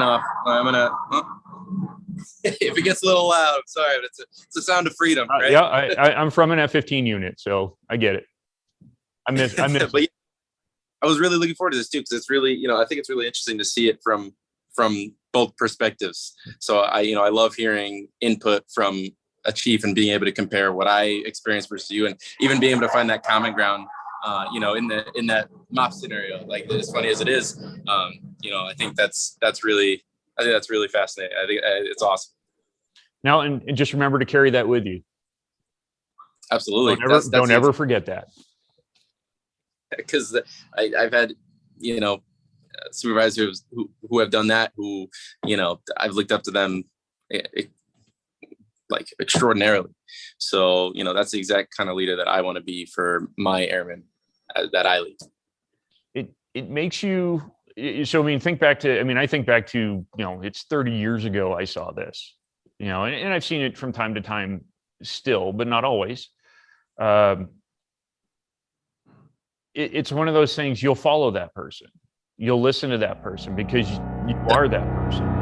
taking off. I'm gonna. If it gets a little loud, I'm sorry, but it's a sound of freedom, right? Yeah, I'm from an F-15 unit, so I get it. I miss. But yeah, I was really looking forward to this too, because it's really, I think it's really interesting to see it from both perspectives. So I love hearing input from a chief and being able to compare what I experienced versus you, and even being able to find that common ground, in that mop scenario. Like, as funny as it is, I think that's really fascinating. I think it's awesome. Now, and just remember to carry that with you. Absolutely. Don't ever forget that. Because I've had, supervisors who have done that, who, I've looked up to them like extraordinarily. So, that's the exact kind of leader that I want to be for my airmen that I lead. It makes you, so, I think back to, it's 30 years ago I saw this, and I've seen it from time to time still, but not always. It's one of those things, you'll follow that person. You'll listen to that person because you are that person.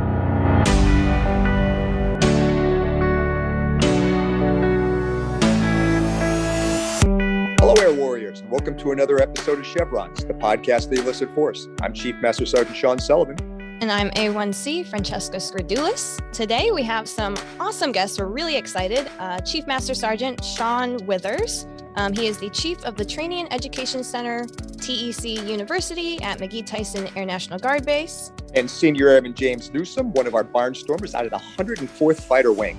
Hello, Air Warriors, and welcome to another episode of Chevrons, the podcast of the Enlisted Force. I'm Chief Master Sgt. Shawn Sullivan. And I'm A1C, Francesca Scridulis. Today we have some awesome guests. We're really excited. Chief Master Sgt. Shawn Withers. He is the Chief of the Training and Education Center, TEC University at McGhee Tyson Air National Guard Base. And Senior Airman James Newsome, one of our barnstormers out of the 104th Fighter Wing.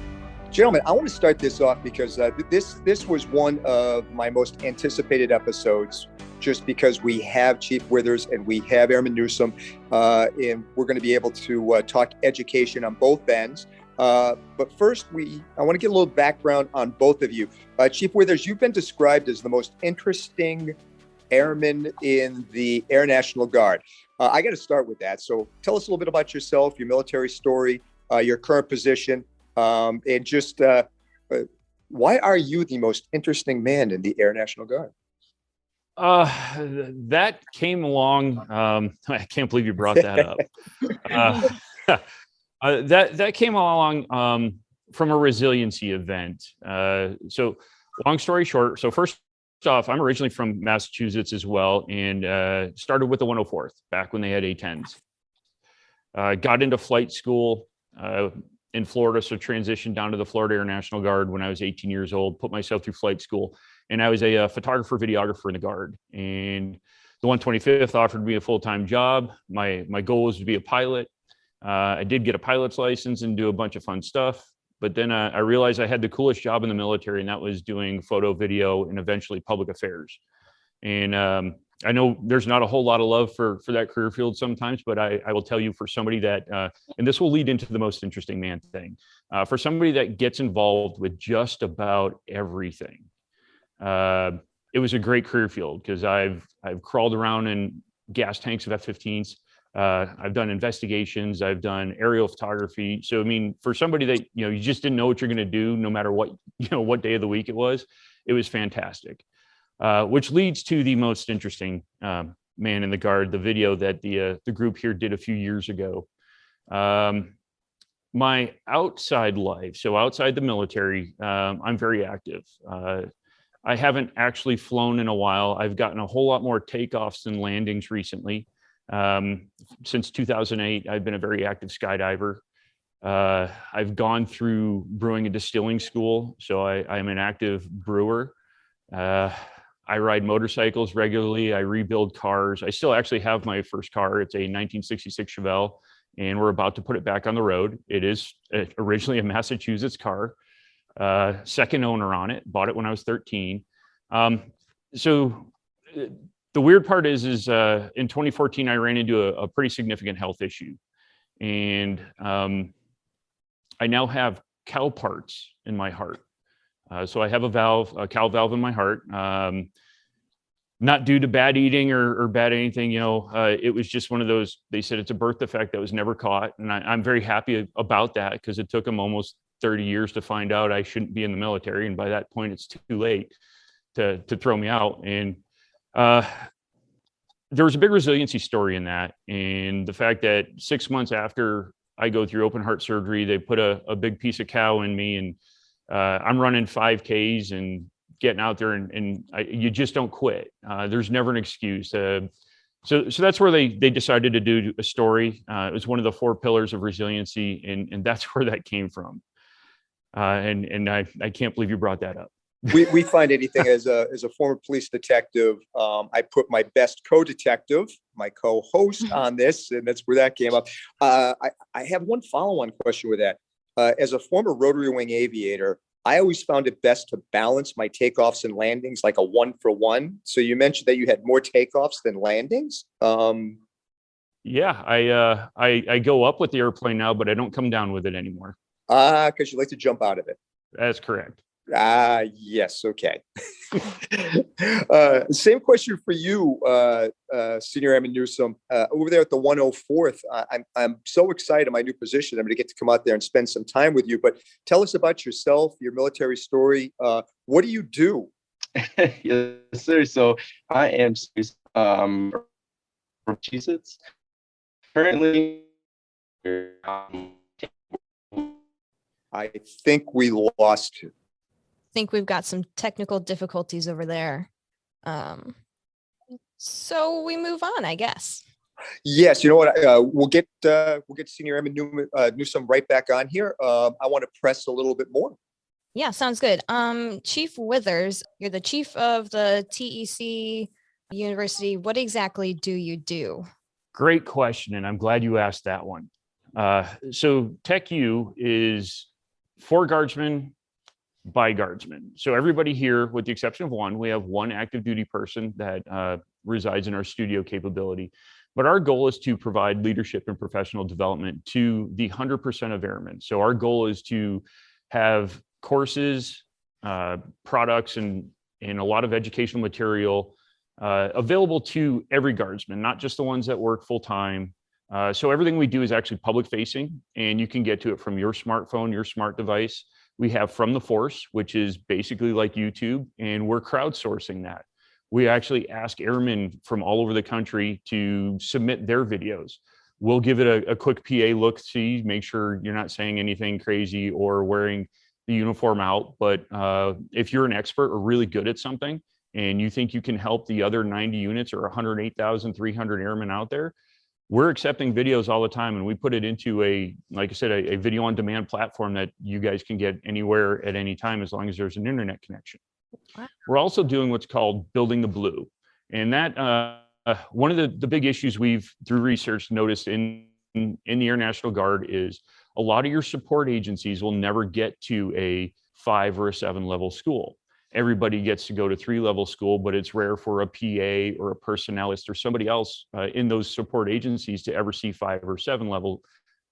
Gentlemen, I want to start this off because this was one of my most anticipated episodes, just because we have Chief Withers and we have Airman Newsome, and we're going to be able to talk education on both ends. But first, I want to get a little background on both of you. Chief Withers, you've been described as the most interesting airman in the Air National Guard. I got to start with that. So tell us a little bit about yourself, your military story, your current position, and just why are you the most interesting man in the Air National Guard? That came along. I can't believe you brought that up. That came along from a resiliency event. So long story short, so first off, I'm originally from Massachusetts as well, and started with the 104th back when they had A-10s. Got into flight school in Florida, so transitioned down to the Florida Air National Guard when I was 18 years old, put myself through flight school, and I was a photographer, videographer in the Guard. And the 125th offered me a full-time job. My goal was to be a pilot. I did get a pilot's license and do a bunch of fun stuff, but then I realized I had the coolest job in the military, and that was doing photo, video, and eventually public affairs. And I know there's not a whole lot of love for that career field sometimes, but I will tell you, for somebody that, and this will lead into the most interesting man thing, for somebody that gets involved with just about everything, it was a great career field, because I've crawled around in gas tanks of F-15s. I've done investigations, I've done aerial photography. So, for somebody that, you just didn't know what you're going to do, no matter what, what day of the week it was fantastic. Which leads to the most interesting man in the Guard, the video that the group here did a few years ago. My outside life, so outside the military, I'm very active. I haven't actually flown in a while. I've gotten a whole lot more takeoffs and landings recently. Since 2008, I've been a very active skydiver. I've gone through brewing and distilling school, so I'm an active brewer. I ride motorcycles regularly. I rebuild cars. I still actually have my first car. It's a 1966 Chevelle, and we're about to put it back on the road. It is originally a Massachusetts car, second owner on it, bought it when I was 13. So the weird part is in 2014, I ran into a pretty significant health issue, and I now have cow parts in my heart. So I have a cow valve in my heart, not due to bad eating or bad anything, it was just one of those, they said it's a birth defect that was never caught. And I'm very happy about that, because it took them almost 30 years to find out I shouldn't be in the military. And by that point, it's too late to throw me out. And there was a big resiliency story in that. And the fact that 6 months after I go through open heart surgery, they put a big piece of cow in me, and I'm running 5Ks and getting out there, and you just don't quit. There's never an excuse. So that's where they decided to do a story. It was one of the 4 pillars of resiliency, and that's where that came from. And I can't believe you brought that up. We find anything as a former police detective. I put my best co-detective, my co-host on this, and that's where that came up. I have one follow-on question with that. As a former rotary wing aviator, I always found it best to balance my takeoffs and landings like a 1-for-1. So you mentioned that you had more takeoffs than landings. Yeah, I go up with the airplane now, but I don't come down with it anymore. Because you like to jump out of it. That's correct. Yes. Okay. Same question for you, Senior Airman Newsome, over there at the 104th. I'm so excited in my new position. I'm going to get to come out there and spend some time with you, but tell us about yourself, your military story. What do you do? Yes, sir. So I am from Massachusetts. Currently, I think we lost you. I think we've got some technical difficulties over there. So we move on, I guess. Yes, you know what? We'll get Senior Airman Newsome right back on here. I want to press a little bit more. Yeah, sounds good. Chief Withers, you're the chief of the TEC University. What exactly do you do? Great question, and I'm glad you asked that one. So TechU is for guardsmen by guardsmen. So everybody here, with the exception of one, we have one active duty person that resides in our studio capability. But our goal is to provide leadership and professional development to the 100% of airmen. So our goal is to have courses, products, and a lot of educational material available to every guardsman, not just the ones that work full time. So everything we do is actually public facing, and you can get to it from your smartphone, your smart device. We have From the Force, which is basically like YouTube, and we're crowdsourcing that. We actually ask airmen from all over the country to submit their videos. We'll give it a quick PA look, see, make sure you're not saying anything crazy or wearing the uniform out. But if you're an expert or really good at something and you think you can help the other 90 units or 108,300 airmen out there, we're accepting videos all the time, and we put it into like I said, a video on demand platform that you guys can get anywhere at any time as long as there's an internet connection. Wow. We're also doing what's called Building the Blue. And that one of the big issues we've, through research, noticed in the Air National Guard is a lot of your support agencies will never get to a 5 or a 7 level school. Everybody gets to go to 3-level school, but it's rare for a PA or a personnelist or somebody else in those support agencies to ever see 5 or 7 level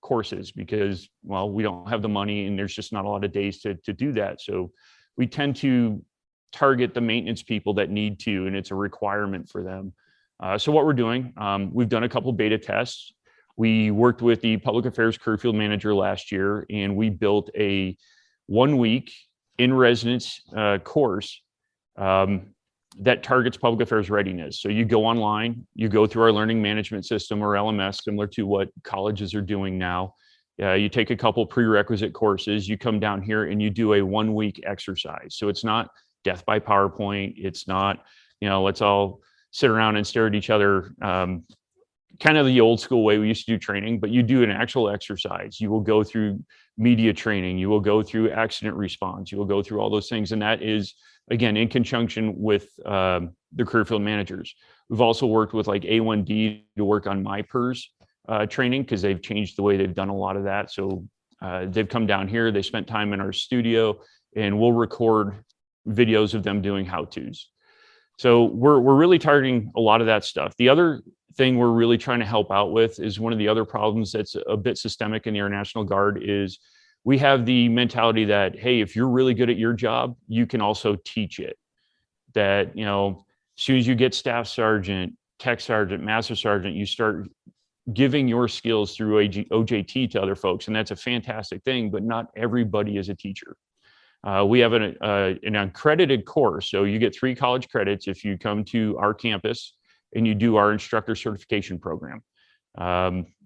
courses because, well, we don't have the money and there's just not a lot of days to do that. So we tend to target the maintenance people that need to, and it's a requirement for them. So what we're doing, we've done a couple beta tests. We worked with the public affairs career field manager last year, and we built a 1-week in residence course that targets public affairs readiness. So you go online, you go through our learning management system or LMS, similar to what colleges are doing now. You take a couple prerequisite courses, you come down here and you do a 1-week exercise. So it's not death by PowerPoint. It's not, let's all sit around and stare at each other, kind of the old school way we used to do training, but you do an actual exercise. You will go through media training. You will go through accident response. You will go through all those things. And that is, again, in conjunction with the career field managers. We've also worked with like A1D to work on MyPERS training because they've changed the way they've done a lot of that. So they've come down here, they spent time in our studio, and we'll record videos of them doing how-tos. So we're really targeting a lot of that stuff. The other thing we're really trying to help out with is one of the other problems that's a bit systemic in the Air National Guard is we have the mentality that, hey, if you're really good at your job, you can also teach it. That, as soon as you get staff sergeant, tech sergeant, master sergeant, you start giving your skills through OJT to other folks. And that's a fantastic thing, but not everybody is a teacher. We have an accredited course. So you get 3 college credits if you come to our campus and you do our instructor certification program.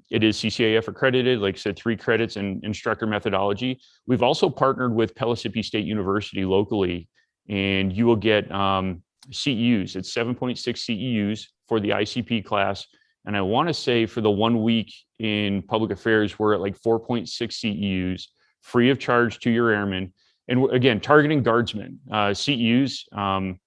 It is CCAF accredited, like I said, 3 credits in instructor methodology. We've also partnered with Pellissippi State University locally, and you will get CEUs. It's 7.6 CEUs for the ICP class. And I want to say for the 1 week in public affairs, we're at like 4.6 CEUs, free of charge to your airmen. And again, targeting guardsmen. CEUs,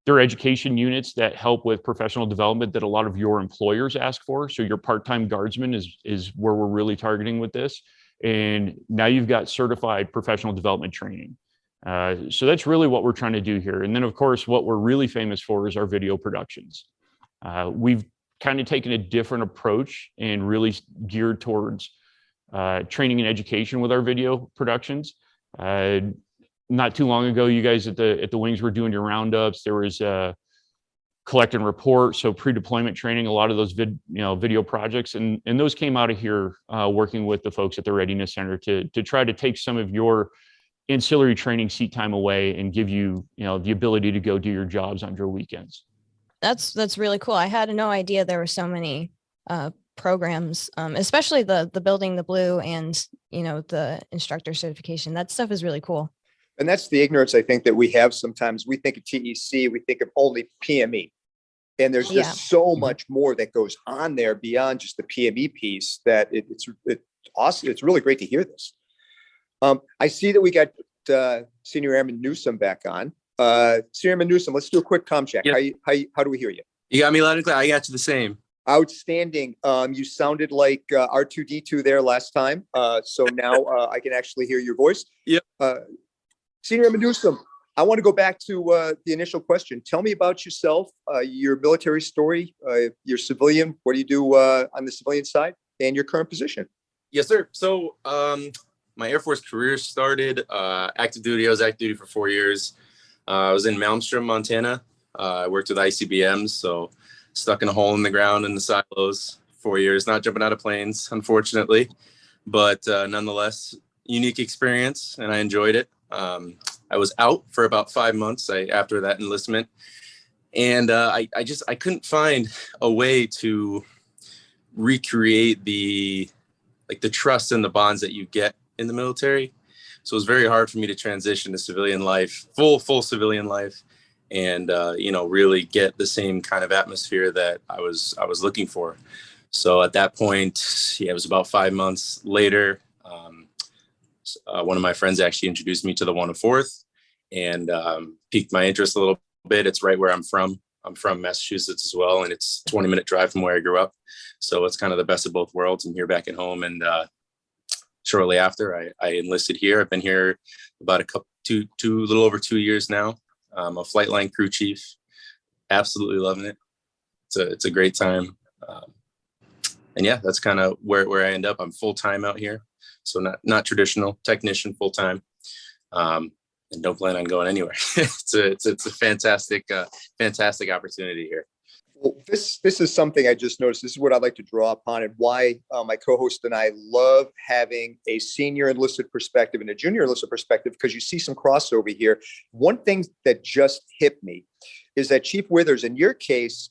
they're education units that help with professional development that a lot of your employers ask for. So your part-time guardsman is where we're really targeting with this. And now you've got certified professional development training. So that's really what we're trying to do here. And then, of course, what we're really famous for is our video productions. We've kind of taken a different approach and really geared towards training and education with our video productions. Not too long ago, you guys at the wings were doing your roundups. There was collect and report, so pre-deployment training, a lot of those video projects, and those came out of here working with the folks at the Readiness Center to try to take some of your ancillary training seat time away and give you the ability to go do your jobs on your weekends. That's really cool. I had no idea there were so many programs, especially the building the blue and the instructor certification. That stuff is really cool. And that's the ignorance I think that we have sometimes. We think of TEC, we think of only PME. And there's just so much more that goes on there beyond just the PME piece that it's awesome. It's really great to hear this. I see that we got Senior Airman Newsome back on. Senior Airman Newsome, let's do a quick comm check. Yep. How do we hear you? You got me loud and clear. I got you the same. Outstanding. You sounded like R2D2 there last time. So now I can actually hear your voice. Yep. Senior Airman Newsome, I want to go back to the initial question. Tell me about yourself, your military story, your civilian. What do you do on the civilian side, and your current position? Yes, sir. So my Air Force career started active duty. I was active duty for 4 years. I was in Malmstrom, Montana. I worked with ICBMs, so stuck in a hole in the ground in the silos 4 years, not jumping out of planes, unfortunately, but nonetheless, unique experience, and I enjoyed it. I was out for about 5 months after that enlistment, and I couldn't find a way to recreate the trust and the bonds that you get in the military. So it was very hard for me to transition to civilian life, full civilian life, and really get the same kind of atmosphere that I was looking for. So at that point, it was about 5 months later. One of my friends actually introduced me to the 104th and piqued my interest a little bit. It's right where I'm from. I'm from Massachusetts as well, and it's a 20-minute drive from where I grew up. So it's kind of the best of both worlds. I'm here back at home, and shortly after, I enlisted here. I've been here about a little over 2 years now. I'm a flight line crew chief. Absolutely loving it. It's a great time. And yeah, that's kind of where I end up. I'm full-time out here. So not traditional technician, full-time. And don't plan on going anywhere. It's a fantastic opportunity here. Well, this is something I just noticed. This is what I'd like to draw upon, and why my co-host and I love having a senior enlisted perspective and a junior enlisted perspective, because you see some crossover here. One thing that just hit me is that Chief Withers, in your case,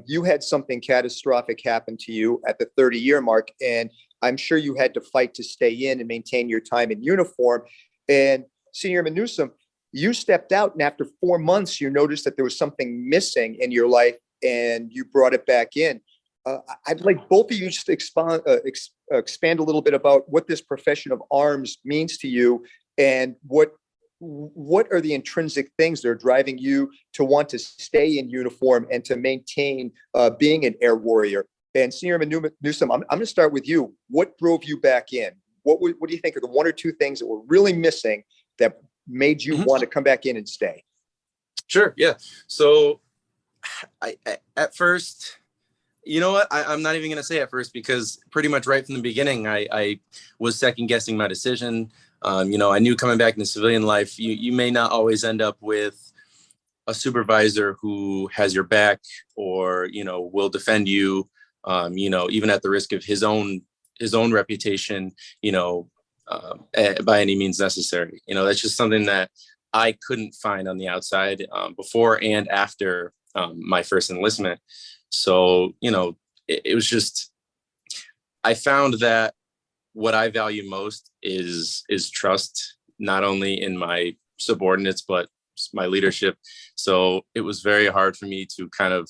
you had something catastrophic happen to you at the 30-year mark, and I'm sure you had to fight to stay in and maintain your time in uniform. And Senior Airman Newsome, you stepped out, and after 4 months, you noticed that there was something missing in your life, and you brought it back in. I'd like both of you just expand a little bit about what this profession of arms means to you, and what are the intrinsic things that are driving you to want to stay in uniform and to maintain being an air warrior. And Senior Airman Newsome, I'm going to start with you. What drove you back in? What do you think are the 1 or 2 things that were really missing that made you want to come back in and stay? Sure. Yeah. So I at first, you know what? I'm not even going to say at first, because pretty much right from the beginning, I was second guessing my decision. I knew coming back into civilian life, you may not always end up with a supervisor who has your back or, will defend you, even at the risk of his own reputation, by any means necessary. That's just something that I couldn't find on the outside before and after my first enlistment. So, it was just, I found that what I value most is trust, not only in my subordinates, but my leadership. So it was very hard for me to kind of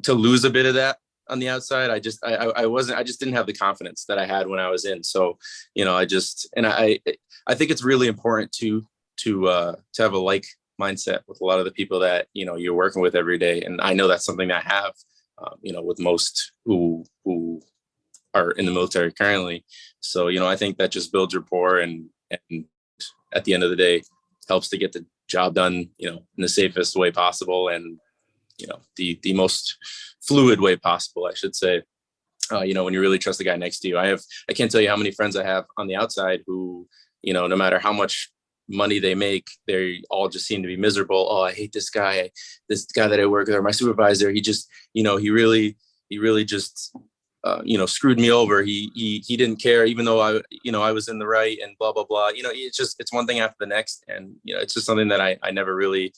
to lose a bit of that on the outside. I just didn't have the confidence that I had when I was in. So, I think it's really important to have a like mindset with a lot of the people that, you're working with every day. And I know that's something that I have, with most who are in the military currently. So, I think that just builds rapport and at the end of the day helps to get the job done, in the safest way possible. And, the most fluid way possible, I should say. When you really trust the guy next to you. I can't tell you how many friends I have on the outside who, no matter how much money they make, they all just seem to be miserable. Oh, I hate this guy that I work with, or my supervisor. He just, he really just, screwed me over. He didn't care, even though I was in the right, and blah, blah, blah. It's one thing after the next. And, it's just something that I never really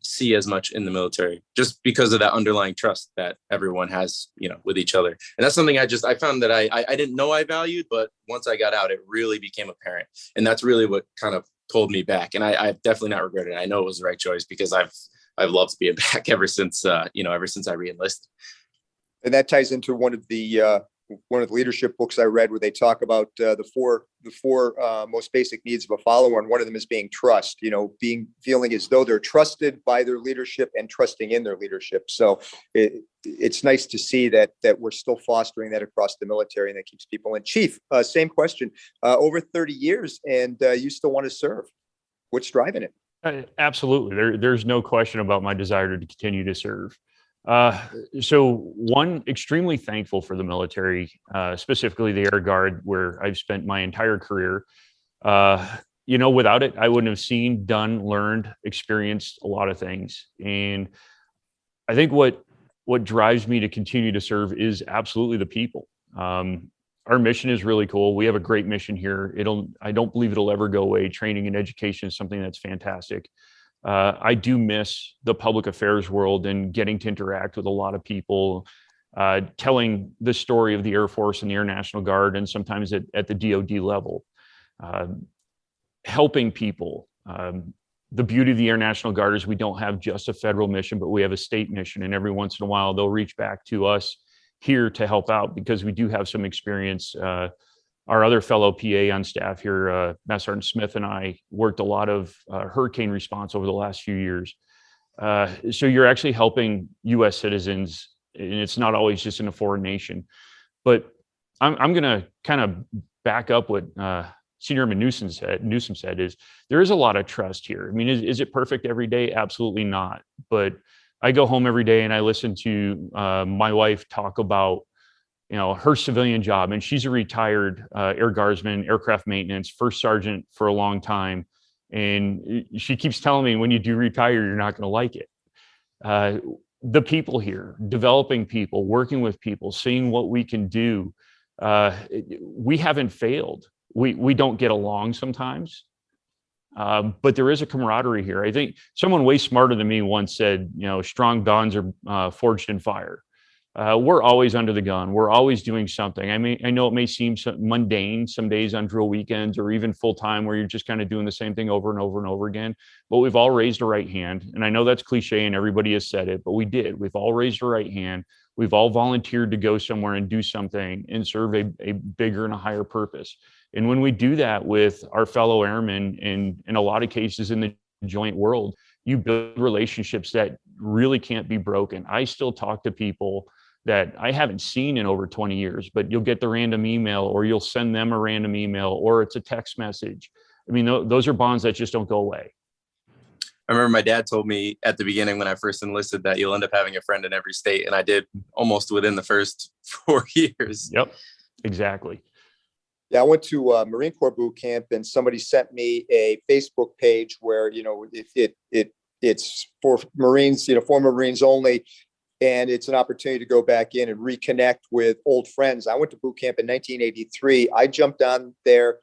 see as much in the military, just because of that underlying trust that everyone has, with each other. And that's something I found that I didn't know I valued, but once I got out, it really became apparent. And that's really what kind of pulled me back. And I've definitely not regretted it. I know it was the right choice, because I've loved being back ever since I re-enlisted. And that ties into one of the leadership books I read, where they talk about the four most basic needs of a follower, and one of them is being trust. Feeling as though they're trusted by their leadership and trusting in their leadership. So it's nice to see that we're still fostering that across the military, and that keeps people in. Chief, same question. Over 30 years, and you still want to serve. What's driving it? Absolutely. There's no question about my desire to continue to serve. So one, extremely thankful for the military, specifically the Air Guard, where I've spent my entire career. Without it, I wouldn't have seen, done, learned, experienced a lot of things. And I think what drives me to continue to serve is absolutely the people. Our mission is really cool. We have a great mission here. I don't believe it'll ever go away. Training and education is something that's fantastic. I do miss the public affairs world and getting to interact with a lot of people, telling the story of the Air Force and the Air National Guard, and sometimes at the DoD level, helping people. The beauty of the Air National Guard is we don't have just a federal mission, but we have a state mission. And every once in a while, they'll reach back to us here to help out, because we do have some experience. Our other fellow PA on staff here, Master Sergeant Smith, and I worked a lot of hurricane response over the last few years. So you're actually helping U.S. citizens, and it's not always just in a foreign nation. But I'm going to kind of back up what Senior Airman Newsome said is there is a lot of trust here. I mean, is it perfect every day? Absolutely not. But I go home every day and I listen to my wife talk about her civilian job, and she's a retired Air Guardsman, aircraft maintenance, first sergeant for a long time. And she keeps telling me, when you do retire, you're not going to like it. The people here, developing people, working with people, seeing what we can do. We haven't failed. We don't get along sometimes, but there is a camaraderie here. I think someone way smarter than me once said, strong bonds are forged in fire. We're always under the gun. We're always doing something. I know it may seem mundane some days on drill weekends, or even full time, where you're just kind of doing the same thing over and over and over again. But we've all raised a right hand. And I know that's cliche and everybody has said it, but we did. We've all raised a right hand. We've all volunteered to go somewhere and do something and serve a bigger and a higher purpose. And when we do that with our fellow airmen, and in a lot of cases in the joint world, you build relationships that really can't be broken. I still talk to people that I haven't seen in over 20 years, but you'll get the random email, or you'll send them a random email, or it's a text message. I mean, those are bonds that just don't go away. I remember my dad told me at the beginning when I first enlisted that you'll end up having a friend in every state. And I did almost within the first 4 years. Yep, exactly. Yeah, I went to Marine Corps boot camp, and somebody sent me a Facebook page where, it's for Marines, former Marines only. And it's an opportunity to go back in and reconnect with old friends. I went to boot camp in 1983. I jumped on there,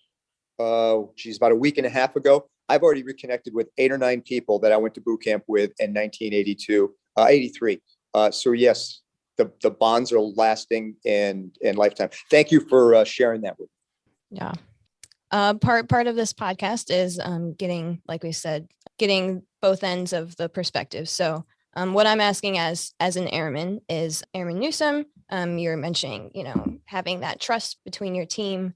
about a week and a half ago. I've already reconnected with 8 or 9 people that I went to boot camp with in 1982, 83. So yes, the bonds are lasting and lifetime. Thank you for sharing that with me. Yeah. Part of this podcast is getting, like we said, getting both ends of the perspective. So what I'm asking as an airman is, Airman Newsome, you're mentioning, having that trust between your team.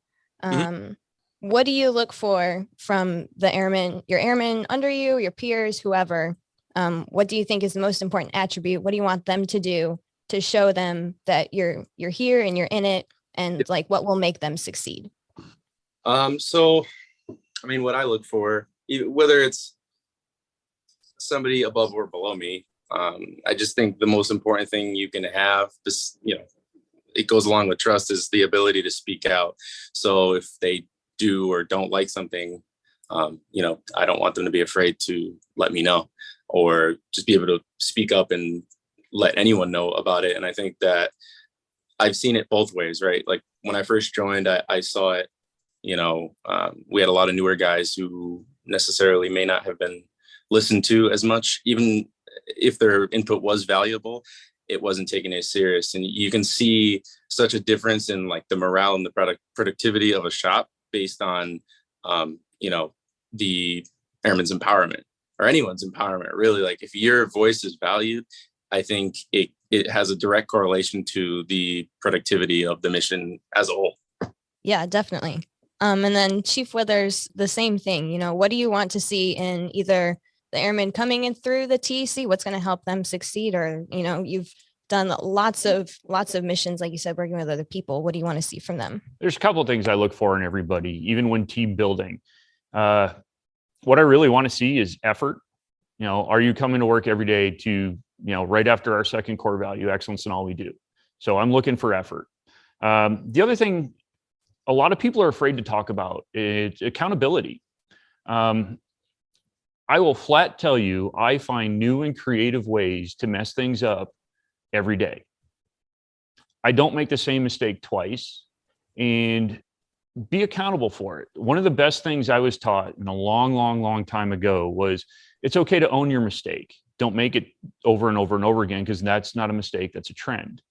What do you look for from the airmen, your airmen under you, your peers, whoever? What do you think is the most important attribute? What do you want them to do to show them that you're here and you're in it, and like what will make them succeed? So, I mean, what I look for, whether it's somebody above or below me, I just think the most important thing you can have, this, it goes along with trust, is the ability to speak out. So if they do or don't like something, I don't want them to be afraid to let me know, or just be able to speak up and let anyone know about it. And I think that I've seen it both ways, right? Like when I first joined, I saw it, we had a lot of newer guys who necessarily may not have been listened to as much. Even if their input was valuable, it wasn't taken as serious. And you can see such a difference in like the morale and the productivity of a shop based on, the airman's empowerment, or anyone's empowerment, really. Like if your voice is valued, I think it has a direct correlation to the productivity of the mission as a whole. Yeah, definitely. And then Chief Withers, the same thing. What do you want to see in either the airmen coming in through the TEC? What's going to help them succeed? Or, you've done lots of missions, like you said, working with other people. What do you want to see from them? There's a couple of things I look for in everybody, even when team building. What I really want to see is effort. Are you coming to work every day to, right after our second core value, excellence in all we do? So I'm looking for effort. The other thing a lot of people are afraid to talk about is accountability. I will flat tell you, I find new and creative ways to mess things up every day. I don't make the same mistake twice, and be accountable for it. One of the best things I was taught in a long time ago was it's okay to own your mistake. Don't make it over and over and over again, because that's not a mistake, that's a trend.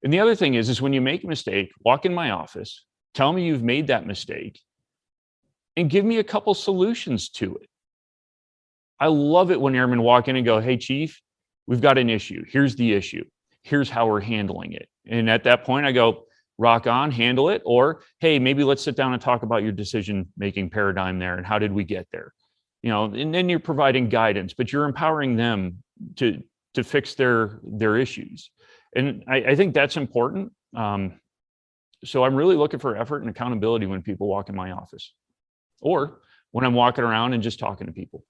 And the other thing is when you make a mistake, walk in my office, tell me you've made that mistake, and give me a couple solutions to it. I love it when airmen walk in and go, hey, Chief, we've got an issue. Here's the issue. Here's how we're handling it. And at that point, I go, rock on, handle it. Or, hey, maybe let's sit down and talk about your decision-making paradigm there and how did we get there? And then you're providing guidance, but you're empowering them to fix their issues. And I think that's important. So I'm really looking for effort and accountability when people walk in my office, or when I'm walking around and just talking to people.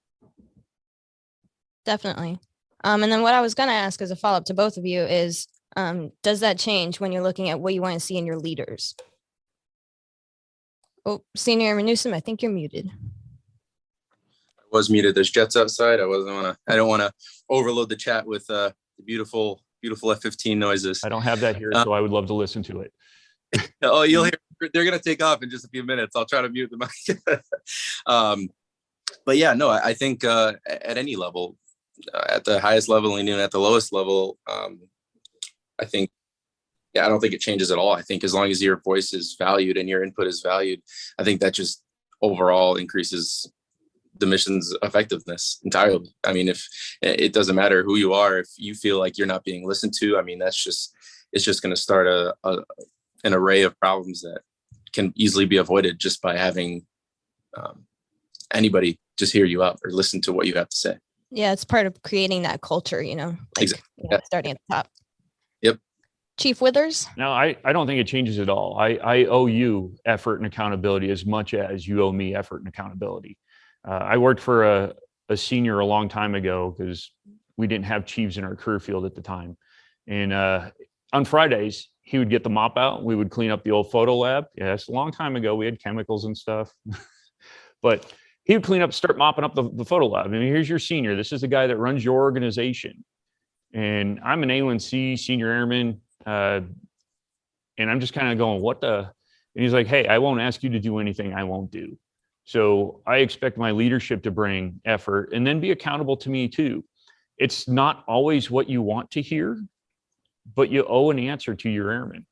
Definitely. And then what I was going to ask as a follow-up to both of you is, does that change when you're looking at what you want to see in your leaders? Oh, Senior Airman Newsome, I think you're muted. I was muted. There's jets outside. I don't want to overload the chat with the beautiful F-15 noises. I don't have that here, so I would love to listen to it. Oh, you'll hear, they're going to take off in just a few minutes. I'll try to mute the mic. But yeah, no, I think at any level, at the highest level and even at the lowest level, I think, I don't think it changes at all. I think as long as your voice is valued and your input is valued, I think that just overall increases the mission's effectiveness entirely. I mean, if it doesn't matter who you are, if you feel like you're not being listened to, I mean, it's just going to start an array of problems that can easily be avoided just by having anybody just hear you out or listen to what you have to say. Yeah, it's part of creating that culture, Exactly. Starting at the top. Yep. Chief Withers? No, I don't think it changes at all. I owe you effort and accountability as much as you owe me effort and accountability. I worked for a senior a long time ago because we didn't have chiefs in our career field at the time. And on Fridays, he would get the mop out. We would clean up the old photo lab. Yeah, it's a long time ago. We had chemicals and stuff. But he would start mopping up the photo lab. I mean, here's your senior. This is the guy that runs your organization. And I'm an A1C senior airman. And I'm just kind of going, what the? And he's like, hey, I won't ask you to do anything I won't do. So I expect my leadership to bring effort and then be accountable to me too. It's not always what you want to hear, but you owe an answer to your airmen,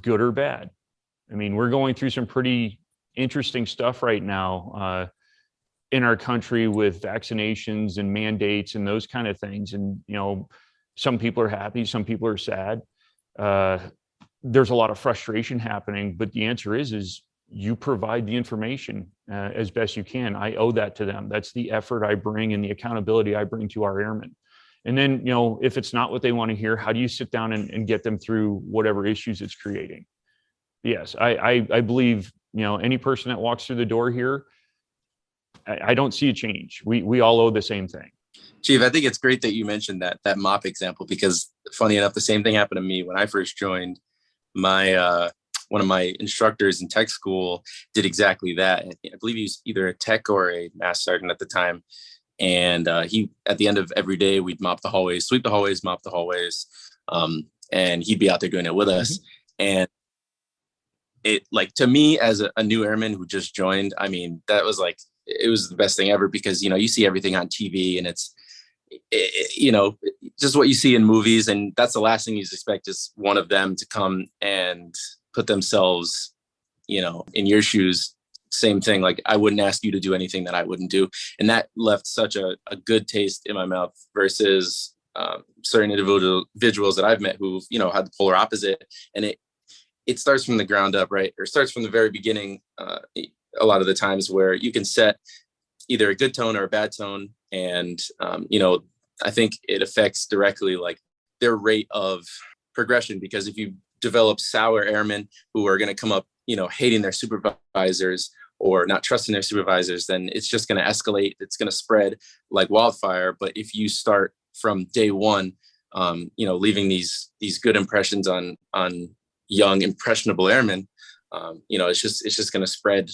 good or bad. I mean, we're going through some pretty interesting stuff right now in our country with vaccinations and mandates and those kind of things. And, you know, some people are happy, some people are sad. There's a lot of frustration happening, but the answer is you provide the information as best you can. I owe that to them. That's the effort I bring and the accountability I bring to our airmen. And then, you know, if it's not what they want to hear, how do you sit down and get them through whatever issues it's creating? Yes, I believe, you know, any person that walks through the door here, I don't see a change. We all owe the same thing. Chief, I think it's great that you mentioned that mop example, because funny enough, the same thing happened to me when I first joined. My one of my instructors in tech school did exactly that. I believe he was either a tech or a master sergeant at the time. And he, at the end of every day, we'd mop the hallways, sweep the hallways, mop the hallways. And he'd be out there doing it with us. And it, like, to me as a new airman who just joined, I mean, that was like, it was the best thing ever, because, you know, you see everything on TV and it's, you know, just what you see in movies. And that's the last thing you expect, is one of them to come and put themselves, you know, in your shoes. Same thing. Like, I wouldn't ask you to do anything that I wouldn't do. And that left such a good taste in my mouth versus certain individuals that I've met who've, you know, had the polar opposite. And it starts from the ground up, right? Or starts from the very beginning. A lot of the times where you can set either a good tone or a bad tone. And, you know, I think it affects directly like their rate of progression, because if you develop sour airmen who are going to come up, you know, hating their supervisors or not trusting their supervisors, then it's just going to escalate. It's going to spread like wildfire. But if you start from day one, you know, leaving these good impressions on young, impressionable airmen, you know, it's just going to spread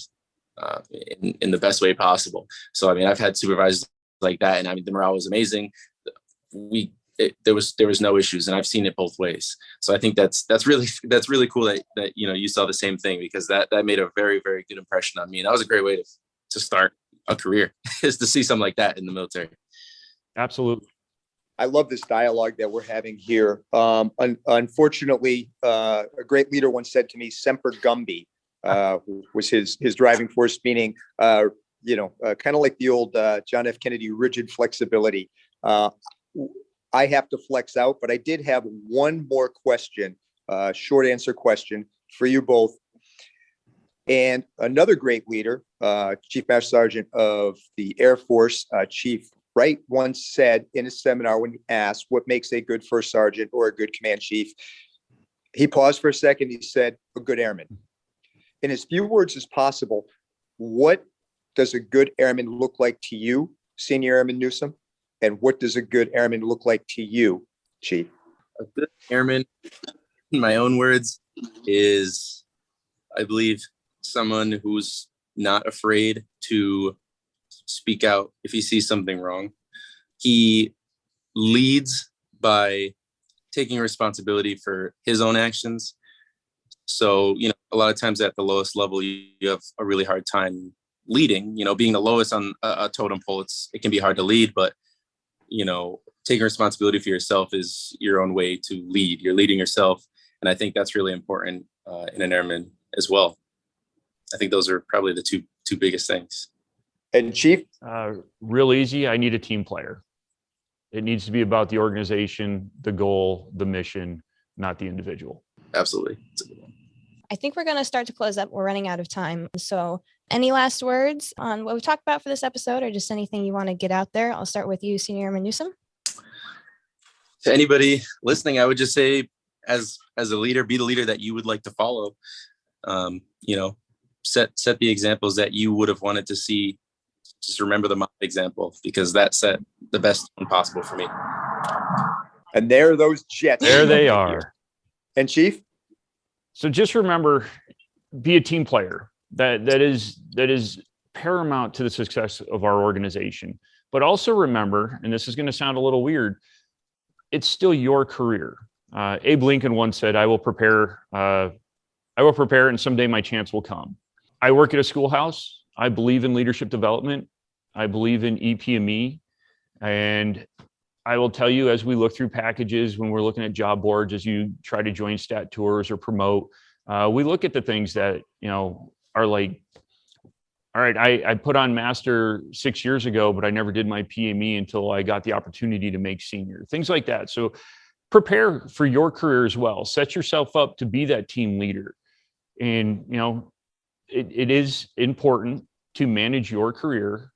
in the best way possible. So, I mean, I've had supervisors like that, and I mean, the morale was amazing. There was no issues, and I've seen it both ways. So I think that's really cool that you know, you saw the same thing, because that made a very, very good impression on me. And that was a great way to start a career, is to see something like that in the military. Absolutely. I love this dialogue that we're having here. Unfortunately, a great leader once said to me, "Semper Gumby," was his driving force, meaning, you know, kind of like the old John F. Kennedy, rigid flexibility. I have to flex out, but I did have one more question, short answer question for you both. And another great leader, Chief Master Sergeant of the Air Force, Chief Wright, once said in a seminar, when asked what makes a good first sergeant or a good command chief, he paused for a second. He said, "A good airman." In as few words as possible, what does a good airman look like to you, Senior Airman Newsome? And what does a good airman look like to you, Chief? A good airman, in my own words, is, I believe, someone who's not afraid to speak out if he sees something wrong. He leads by taking responsibility for his own actions. So, you know, a lot of times at the lowest level, you have a really hard time leading. You know, being the lowest on a totem pole, it can be hard to lead, but, you know, taking responsibility for yourself is your own way to lead. You're leading yourself. And I think that's really important in an airman as well. I think those are probably the two biggest things. And Chief? Real easy. I need a team player. It needs to be about the organization, the goal, the mission, not the individual. Absolutely. I think we're going to start to close up. We're running out of time. So any last words on what we talked about for this episode, or just anything you want to get out there? I'll start with you, Senior Airman Newsome. To anybody listening, I would just say, as a leader, be the leader that you would like to follow. You know, set the examples that you would have wanted to see. Just remember the Mopping example, because that set the best one possible for me. And there are those jets. There they are. And Chief? So just remember, be a team player. That is paramount to the success of our organization. But also remember, and this is going to sound a little weird, it's still your career. Abe Lincoln once said, I will prepare, and someday my chance will come. I work at a schoolhouse. I believe in leadership development. I believe in EPME. And I will tell you, as we look through packages, when we're looking at job boards, as you try to join stat tours or promote, we look at the things that, are like, all right, I put on master 6 years ago, but I never did my PME until I got the opportunity to make senior, things like that. So prepare for your career as well. Set yourself up to be that team leader. And, it is important to manage your career,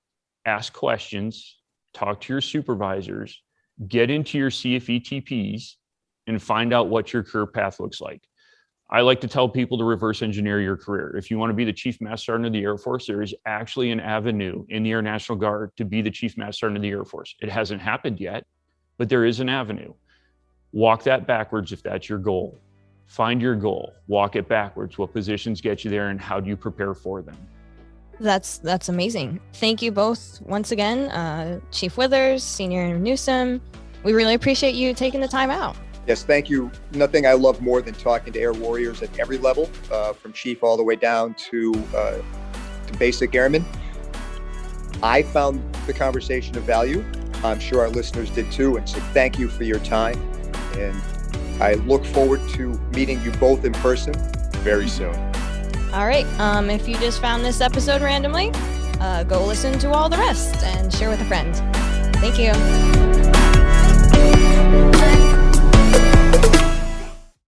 ask questions, talk to your supervisors, get into your CFETPs, and find out what your career path looks like. I like to tell people to reverse engineer your career. If you want to be the Chief Master Sergeant of the Air Force, there is actually an avenue in the Air National Guard to be the Chief Master Sergeant of the Air Force. It hasn't happened yet, but there is an avenue. Walk that backwards if that's your goal. Find your goal, walk it backwards. What positions get you there, and how do you prepare for them? That's amazing. Thank you both once again, Chief Withers, Senior Airman Newsome. We really appreciate you taking the time out. Yes, thank you. Nothing I love more than talking to air warriors at every level, from chief all the way down to basic airmen. I found the conversation of value. I'm sure our listeners did too. And so thank you for your time. And I look forward to meeting you both in person very soon. All right. If you just found this episode randomly, go listen to all the rest and share with a friend. Thank you.